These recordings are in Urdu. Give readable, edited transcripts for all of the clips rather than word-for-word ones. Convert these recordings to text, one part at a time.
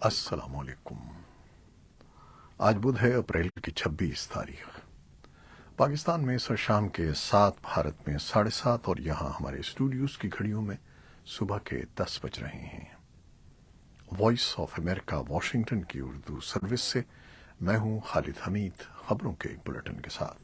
السلام علیکم۔ آج بدھ ہے، اپریل کی 26 تاریخ۔ پاکستان میں سر شام کے 7، بھارت میں 7:30 اور یہاں ہمارے اسٹوڈیوز کی گھڑیوں میں صبح کے 10 بج رہے ہیں۔ وائس آف امریکہ واشنگٹن کی اردو سروس سے میں ہوں خالد حمید، خبروں کے ایک بلٹن کے ساتھ۔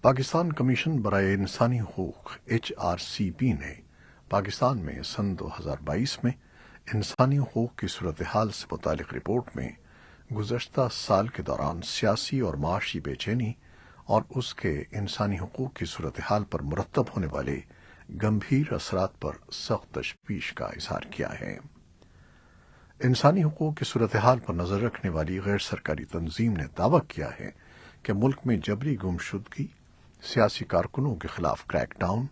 پاکستان کمیشن برائے انسانی حقوق HRCP نے پاکستان میں سن 2022 میں انسانی حقوق کی صورتحال سے متعلق رپورٹ میں گزشتہ سال کے دوران سیاسی اور معاشی بے چینی اور اس کے انسانی حقوق کی صورتحال پر مرتب ہونے والے گمبھیر اثرات پر سخت تشویش کا اظہار کیا ہے۔ انسانی حقوق کی صورتحال پر نظر رکھنے والی غیر سرکاری تنظیم نے دعویٰ کیا ہے کہ ملک میں جبری گمشدگی، سیاسی کارکنوں کے خلاف کریک ڈاؤن،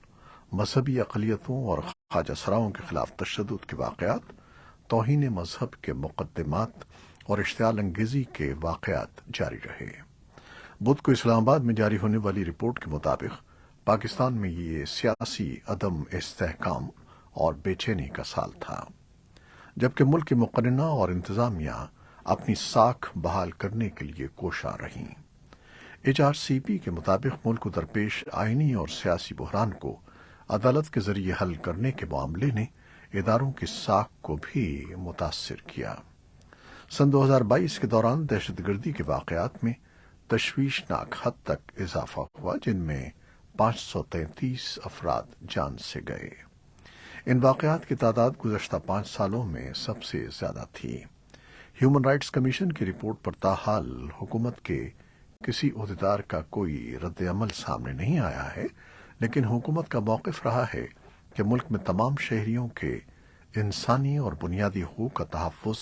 مذہبی اقلیتوں اور خواجہ سراؤں کے خلاف تشدد کے واقعات، توہین مذہب کے مقدمات اور اشتعال انگیزی کے واقعات جاری رہے۔ بدھ کو اسلام آباد میں جاری ہونے والی رپورٹ کے مطابق پاکستان میں یہ سیاسی عدم استحکام اور بے چینی کا سال تھا، جبکہ ملک کی مقننہ اور انتظامیہ اپنی ساکھ بحال کرنے کے لیے کوشاں رہیں۔ HRCP کے مطابق ملک کو درپیش آئینی اور سیاسی بحران کو عدالت کے ذریعے حل کرنے کے معاملے نے اداروں کی ساکھ کو بھی متاثر کیا۔ سن 2022 کے دوران دہشت گردی کے واقعات میں تشویشناک حد تک اضافہ ہوا، جن میں 533 افراد جان سے گئے۔ ان واقعات کی تعداد گزشتہ 5 سالوں میں سب سے زیادہ تھی۔ ہیومن رائٹس کمیشن کی رپورٹ پر تاحال حکومت کے کسی عہدیدار کا کوئی رد عمل سامنے نہیں آیا ہے، لیکن حکومت کا موقف رہا ہے کہ ملک میں تمام شہریوں کے انسانی اور بنیادی حقوق کا تحفظ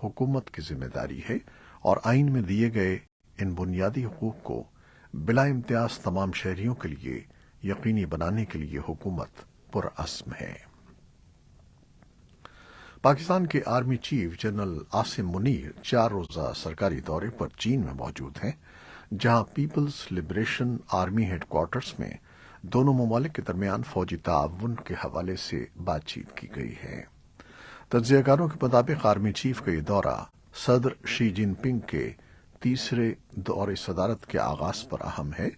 حکومت کی ذمہ داری ہے، اور آئین میں دیے گئے ان بنیادی حقوق کو بلا امتیاز تمام شہریوں کے لیے یقینی بنانے کے لیے حکومت پرعزم ہے۔ پاکستان کے army chief general Asim Munir 4 روزہ سرکاری دورے پر چین میں موجود ہیں، جہاں people's liberation army headquarters میں دونوں ممالک کے درمیان فوجی تعاون کے حوالے سے بات چیت کی گئی ہے۔ تجزیہ کاروں کے مطابق آرمی چیف کا یہ دورہ صدر شی جن پنگ کے تیسرے دور صدارت کے آغاز پر اہم ہے،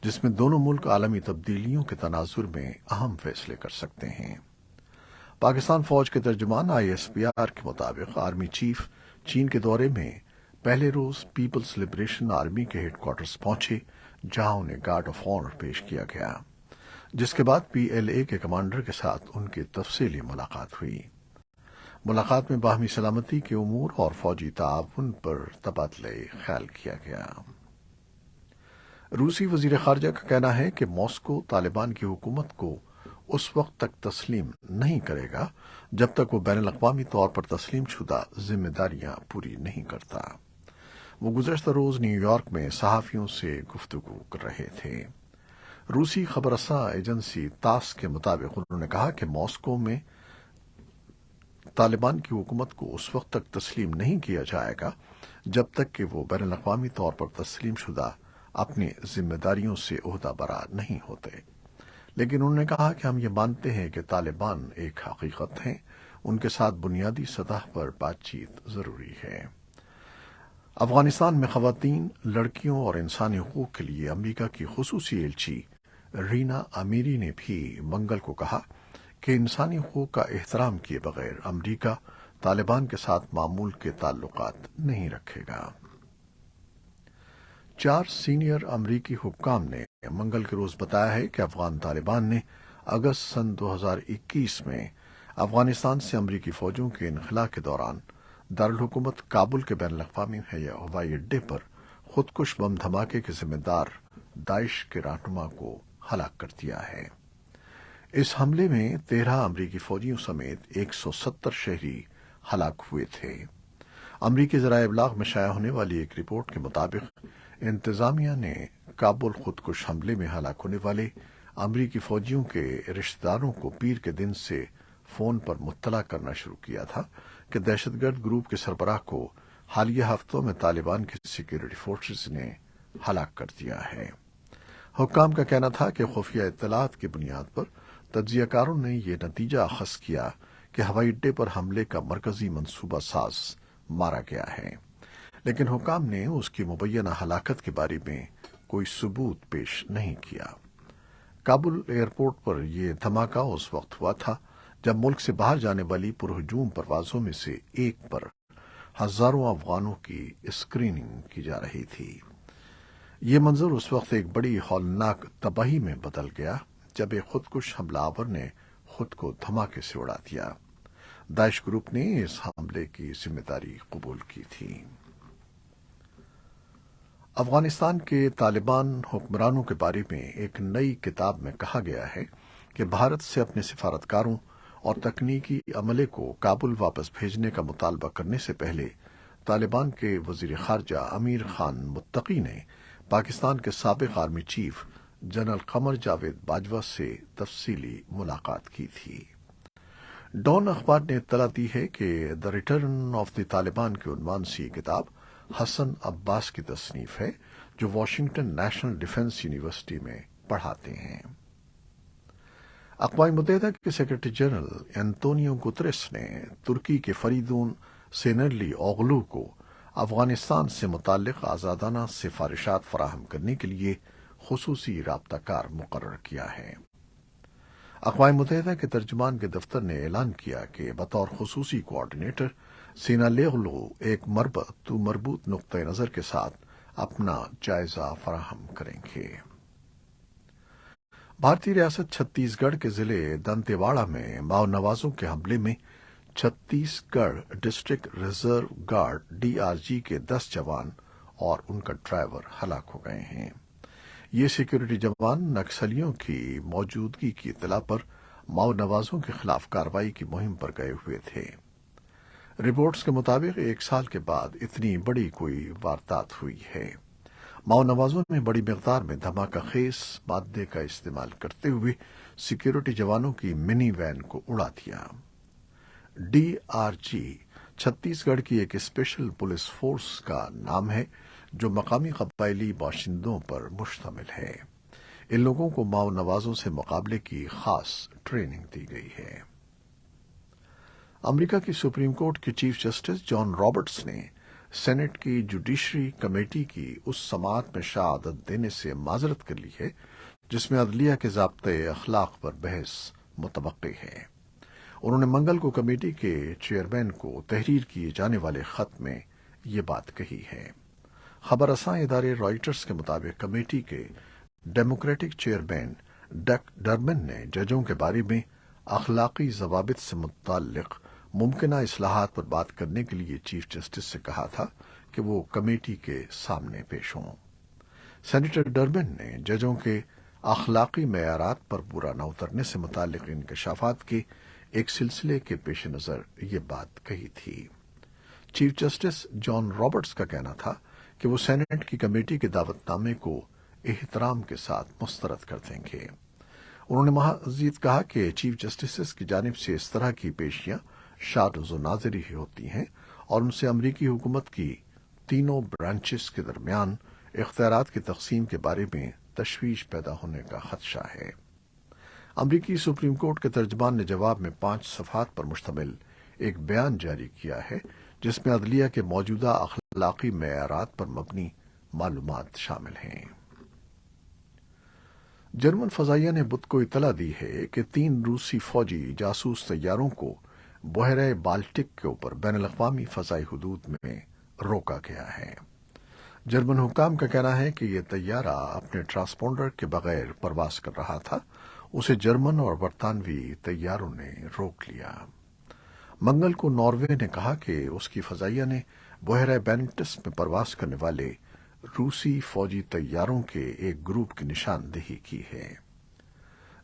جس میں دونوں ملک عالمی تبدیلیوں کے تناظر میں اہم فیصلے کر سکتے ہیں۔ پاکستان فوج کے ترجمان ISPR کے مطابق آرمی چیف چین کے دورے میں پہلے روز پیپلز لبریشن آرمی کے ہیڈ کوارٹرز پہنچے، جہاں انہیں گارڈ آف آنر پیش کیا گیا، جس کے بعد PLA کے کمانڈر کے ساتھ ان کی تفصیلی ملاقات ہوئی۔ ملاقات میں باہمی سلامتی کے امور اور فوجی تعاون پر تبادلہ خیال کیا گیا۔ روسی وزیر خارجہ کا کہنا ہے کہ ماسکو طالبان کی حکومت کو اس وقت تک تسلیم نہیں کرے گا جب تک وہ بین الاقوامی طور پر تسلیم شدہ ذمہ داریاں پوری نہیں کرتا۔ وہ گزشتہ روز نیو یارک میں صحافیوں سے گفتگو کر رہے تھے۔ روسی خبر رساں ایجنسی تاس کے مطابق انہوں نے کہا کہ ماسکو میں طالبان کی حکومت کو اس وقت تک تسلیم نہیں کیا جائے گا جب تک کہ وہ بین الاقوامی طور پر تسلیم شدہ اپنی ذمہ داریوں سے عہدہ برا نہیں ہوتے، لیکن انہوں نے کہا کہ ہم یہ مانتے ہیں کہ طالبان ایک حقیقت ہیں، ان کے ساتھ بنیادی سطح پر بات چیت ضروری ہے۔ افغانستان میں خواتین، لڑکیوں اور انسانی حقوق کے لیے امریکہ کی خصوصی ایلچی رینا امیری نے بھی منگل کو کہا کہ انسانی حقوق کا احترام کیے بغیر امریکہ طالبان کے ساتھ معمول کے تعلقات نہیں رکھے گا۔ 4 سینئر امریکی حکام نے منگل کے روز بتایا ہے کہ افغان طالبان نے اگست سن 2021 میں افغانستان سے امریکی فوجوں کے انخلاء کے دوران دارالحکومت کابل کے بین الاقوامی ہوائی اڈے پر خودکش بم دھماکے کے ذمہ دار داعش کے رہنما کو ہلاک کر دیا ہے۔ اس حملے میں 13 امریکی فوجیوں سمیت 170 شہری ہلاک ہوئے تھے۔ امریکی ذرائع ابلاغ میں شائع ہونے والی ایک رپورٹ کے مطابق انتظامیہ نے کابل خودکش حملے میں ہلاک ہونے والے امریکی فوجیوں کے رشتہ داروں کو پیر کے دن سے فون پر مطلع کرنا شروع کیا تھا کہ دہشت گرد گروپ کے سربراہ کو حالیہ ہفتوں میں طالبان کی سیکورٹی فورسز نے ہلاک کر دیا ہے۔ حکام کا کہنا تھا کہ خفیہ اطلاعات کی بنیاد پر تجزیہ کاروں نے یہ نتیجہ اخذ کیا کہ ہوائی اڈے پر حملے کا مرکزی منصوبہ ساز مارا گیا ہے، لیکن حکام نے اس کی مبینہ ہلاکت کے بارے میں کوئی ثبوت پیش نہیں کیا۔ کابل ایئرپورٹ پر یہ دھماکہ اس وقت ہوا تھا جب ملک سے باہر جانے والی پرہجوم پروازوں میں سے ایک پر ہزاروں افغانوں کی اسکریننگ کی جا رہی تھی۔ یہ منظر اس وقت ایک بڑی ہولناک تباہی میں بدل گیا جب ایک خودکش حملہ آور نے خود کو دھماکے سے اڑا دیا۔ داعش گروپ نے اس حملے کی ذمہ داری قبول کی تھی۔ افغانستان کے طالبان حکمرانوں کے بارے میں ایک نئی کتاب میں کہا گیا ہے کہ بھارت سے اپنے سفارتکاروں اور تکنیکی عملے کو کابل واپس بھیجنے کا مطالبہ کرنے سے پہلے طالبان کے وزیر خارجہ امیر خان متقی نے پاکستان کے سابق army chief general Qamar Javed Bajwa سے تفصیلی ملاقات کی تھی۔ ڈان اخبار نے اطلاع دی ہے کہ the return of the Taliban کے عنوان سے یہ کتاب حسن عباس کی تصنیف ہے، جو واشنگٹن نیشنل ڈیفنس یونیورسٹی میں پڑھاتے ہیں۔ اقوام متحدہ کے سیکرٹری جنرل انطونیو گتریس نے ترکی کے فریدون سینرلی اوغلو کو افغانستان سے متعلق آزادانہ سفارشات فراہم کرنے کے لیے خصوصی رابطہ کار مقرر کیا ہے۔ اقوام متحدہ کے ترجمان کے دفتر نے اعلان کیا کہ بطور خصوصی کوآرڈینیٹر سینالیغلو ایک مربوط نقطہ نظر کے ساتھ اپنا جائزہ فراہم کریں گے۔ بھارتی ریاست چھتیس گڑھ کے ضلع دنتے واڑہ میں ماؤ نوازوں کے حملے میں چھتیس گڑھ ڈسٹرکٹ ریزرو گارڈ DRG کے 10 جوان اور ان کا ڈرائیور ہلاک ہو گئے ہیں۔ یہ سیکیورٹی جوان نکسلیوں کی موجودگی کی اطلاع پر ماؤ نوازوں کے خلاف کارروائی کی مہم پر گئے ہوئے تھے۔ رپورٹس کے مطابق 1 سال کے بعد اتنی بڑی کوئی واردات ہوئی ہے۔ ماؤ نوازوں نے بڑی مقدار میں دھماکہ خیز مادے کا استعمال کرتے ہوئے سیکیورٹی جوانوں کی منی وین کو اڑا دیا۔ DRG چھتیس گڑھ کی ایک اسپیشل پولیس فورس کا نام ہے جو مقامی قبائلی باشندوں پر مشتمل ہے۔ ان لوگوں کو ماؤ نوازوں سے مقابلے کی خاص ٹریننگ دی گئی ہے۔ امریکہ کی سپریم کورٹ کے چیف جسٹس جان رابرٹس نے سینٹ کی جوڈیشری کمیٹی کی اس سماعت میں شہادت دینے سے معذرت کر لی ہے جس میں عدلیہ کے ضابطۂ اخلاق پر بحث متوقع ہے۔ انہوں نے منگل کو کمیٹی کے چیئرمین کو تحریر کیے جانے والے خط میں یہ بات کہی ہے۔ خبر رساں ادارے رائٹرز کے مطابق کمیٹی کے ڈیموکریٹک چیئرمین ڈک ڈربن نے ججوں کے بارے میں اخلاقی ضوابط سے متعلق ممکنہ اصلاحات پر بات کرنے کے لیے چیف جسٹس سے کہا تھا کہ وہ کمیٹی کے سامنے پیش ہوں۔ سینیٹر ڈربن نے ججوں کے اخلاقی معیارات پر پورا نہ اترنے سے متعلق انکشافات کے ایک سلسلے کے پیش نظر یہ بات کہی تھی۔ چیف جسٹس جان رابرٹس کا کہنا تھا کہ وہ سینٹ کی کمیٹی کے دعوت نامے کو احترام کے ساتھ مسترد کر دیں گے۔ انہوں نے مزید کہا کہ چیف جسٹس کی جانب سے اس طرح کی پیشیاں شاذ و نادر ہی ہوتی ہیں اور ان سے امریکی حکومت کی تینوں برانچز کے درمیان اختیارات کی تقسیم کے بارے میں تشویش پیدا ہونے کا خدشہ ہے۔ امریکی سپریم کورٹ کے ترجمان نے جواب میں 5 صفحات پر مشتمل ایک بیان جاری کیا ہے جس میں عدلیہ کے موجودہ اخلاقی معیارات پر مبنی معلومات شامل ہیں۔ جرمن فضائیہ نے بدھ کو اطلاع دی ہے کہ 3 روسی فوجی جاسوس طیاروں کو بحیرہ بالٹک کے اوپر بین الاقوامی فضائی حدود میں روکا گیا ہے۔ جرمن حکام کا کہنا ہے کہ یہ طیارہ اپنے ٹرانسپونڈر کے بغیر پرواز کر رہا تھا، اسے جرمن اور برطانوی طیاروں نے روک لیا۔ منگل کو ناروے نے کہا کہ اس کی فضائیہ نے بحیرہ بینٹس میں پرواز کرنے والے روسی فوجی طیاروں کے ایک گروپ کی نشاندہی کی ہے۔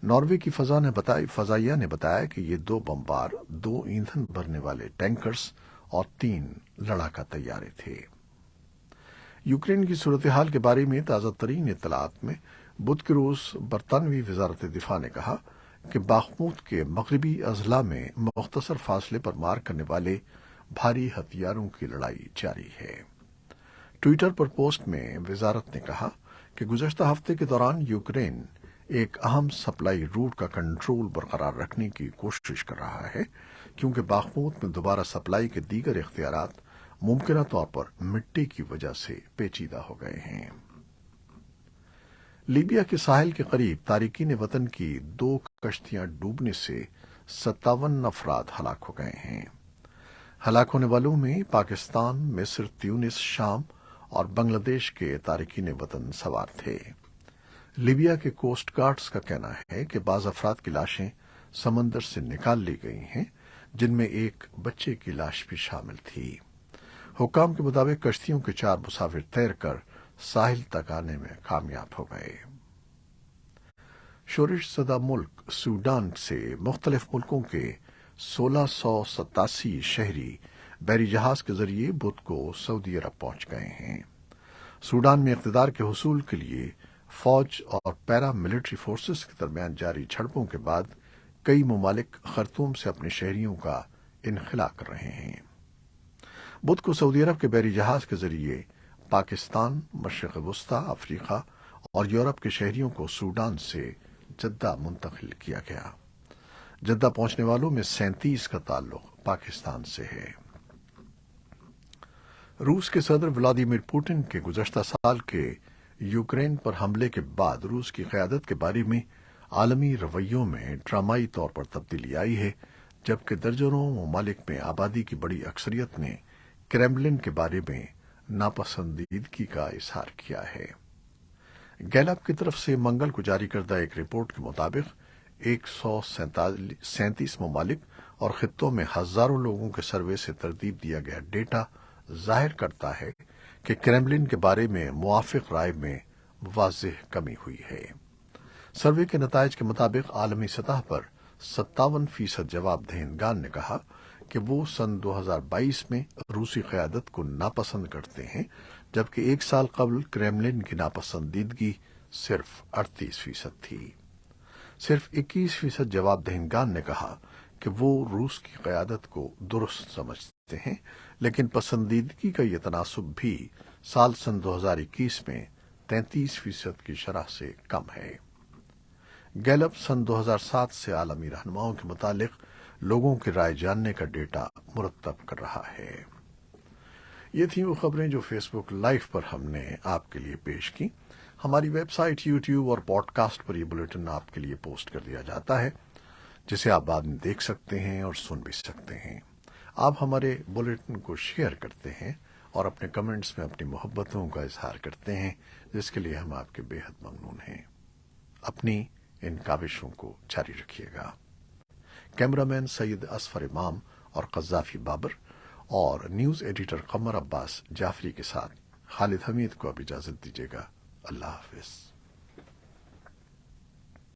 ناروے کی فضائیہ نے بتایا کہ یہ 2 بمبار، 2 ایندھن بھرنے والے ٹینکرز اور 3 لڑاکا طیارے تھے۔ یوکرین کی صورتحال کے بارے میں تازہ ترین اطلاعات میں بدھ کے روز برطانوی وزارت دفاع نے کہا کہ باخموت کے مغربی اضلاع میں مختصر فاصلے پر مار کرنے والے بھاری ہتھیاروں کی لڑائی جاری ہے۔ ٹویٹر پر پوسٹ میں وزارت نے کہا کہ گزشتہ ہفتے کے دوران یوکرین ایک اہم سپلائی روٹ کا کنٹرول برقرار رکھنے کی کوشش کر رہا ہے کیونکہ باخمود میں دوبارہ سپلائی کے دیگر اختیارات ممکنہ طور پر مٹی کی وجہ سے پیچیدہ ہو گئے ہیں۔ لیبیا کے ساحل کے قریب تارکین وطن کی 2 کشتیاں ڈوبنے سے 57 افراد ہلاک ہو گئے ہیں۔ ہلاک ہونے والوں میں پاکستان، مصر، تیونس، شام اور بنگلہ دیش کے تارکین وطن سوار تھے۔ لیبیا کے کوسٹ گارڈز کا کہنا ہے کہ بعض افراد کی لاشیں سمندر سے نکال لی گئی ہیں، جن میں ایک بچے کی لاش بھی شامل تھی۔ حکام کے مطابق کشتیوں کے 4 مسافر تیر کر ساحل تک آنے میں کامیاب ہو گئے۔ شورش زدہ ملک سوڈان سے مختلف ملکوں کے 1687 شہری بحری جہاز کے ذریعے بدھ کو سعودی عرب پہنچ گئے ہیں۔ سوڈان میں اقتدار کے حصول کے لیے فوج اور پیرا ملٹری فورسز کے درمیان جاری جھڑپوں کے بعد کئی ممالک خرطوم سے اپنے شہریوں کا انخلا کر رہے ہیں۔ بدھ کو سعودی عرب کے بحری جہاز کے ذریعے پاکستان، مشرق وسطی، افریقہ اور یورپ کے شہریوں کو سوڈان سے جدہ منتقل کیا گیا۔ جدہ پہنچنے والوں میں 37 کا تعلق پاکستان سے ہے۔ روس کے صدر ولادیمیر پوٹن کے گزشتہ سال کے یوکرین پر حملے کے بعد روس کی قیادت کے بارے میں عالمی رویوں میں ڈرامائی طور پر تبدیلی آئی ہے، جبکہ درجنوں ممالک میں آبادی کی بڑی اکثریت نے کریملن کے بارے میں ناپسندیدگی کا اظہار کیا ہے۔ گیلپ کی طرف سے منگل کو جاری کردہ ایک رپورٹ کے مطابق 137 ممالک اور خطوں میں ہزاروں لوگوں کے سروے سے ترتیب دیا گیا ڈیٹا ظاہر کرتا ہے کہ کریملن کے بارے میں موافق رائے میں واضح کمی ہوئی ہے۔ سروے کے نتائج کے مطابق عالمی سطح پر 57% جواب دہندگان نے کہا کہ وہ سن 2022 میں روسی قیادت کو ناپسند کرتے ہیں، جبکہ 1 سال قبل کریملن کی ناپسندیدگی صرف 38% تھی۔ صرف 21% جواب دہندگان نے کہا کہ وہ روس کی قیادت کو درست سمجھتے ہیں، لیکن پسندیدگی کا یہ تناسب بھی سن 2021 میں 33% کی شرح سے کم ہے۔ گیلپ سن 2007 سے عالمی رہنماؤں کے متعلق لوگوں کی رائے جاننے کا ڈیٹا مرتب کر رہا ہے۔ یہ تھیں وہ خبریں جو فیس بک لائیو پر ہم نے آپ کے لیے پیش کی۔ ہماری ویب سائٹ، یوٹیوب اور پوڈ کاسٹ پر یہ بلیٹن آپ کے لیے پوسٹ کر دیا جاتا ہے، جسے آپ بعد میں دیکھ سکتے ہیں اور سن بھی سکتے ہیں۔ آپ ہمارے بلیٹن کو شیئر کرتے ہیں اور اپنے کمنٹس میں اپنی محبتوں کا اظہار کرتے ہیں، جس کے لیے ہم آپ کے بے حد ممنون ہیں۔ اپنی ان کاوشوں کو جاری رکھیے گا۔ کیمرامین سید اصفر امام اور قذافی بابر اور نیوز ایڈیٹر قمر عباس جعفری کے ساتھ خالد حمید کو اب اجازت دیجیے گا۔ اللہ حافظ۔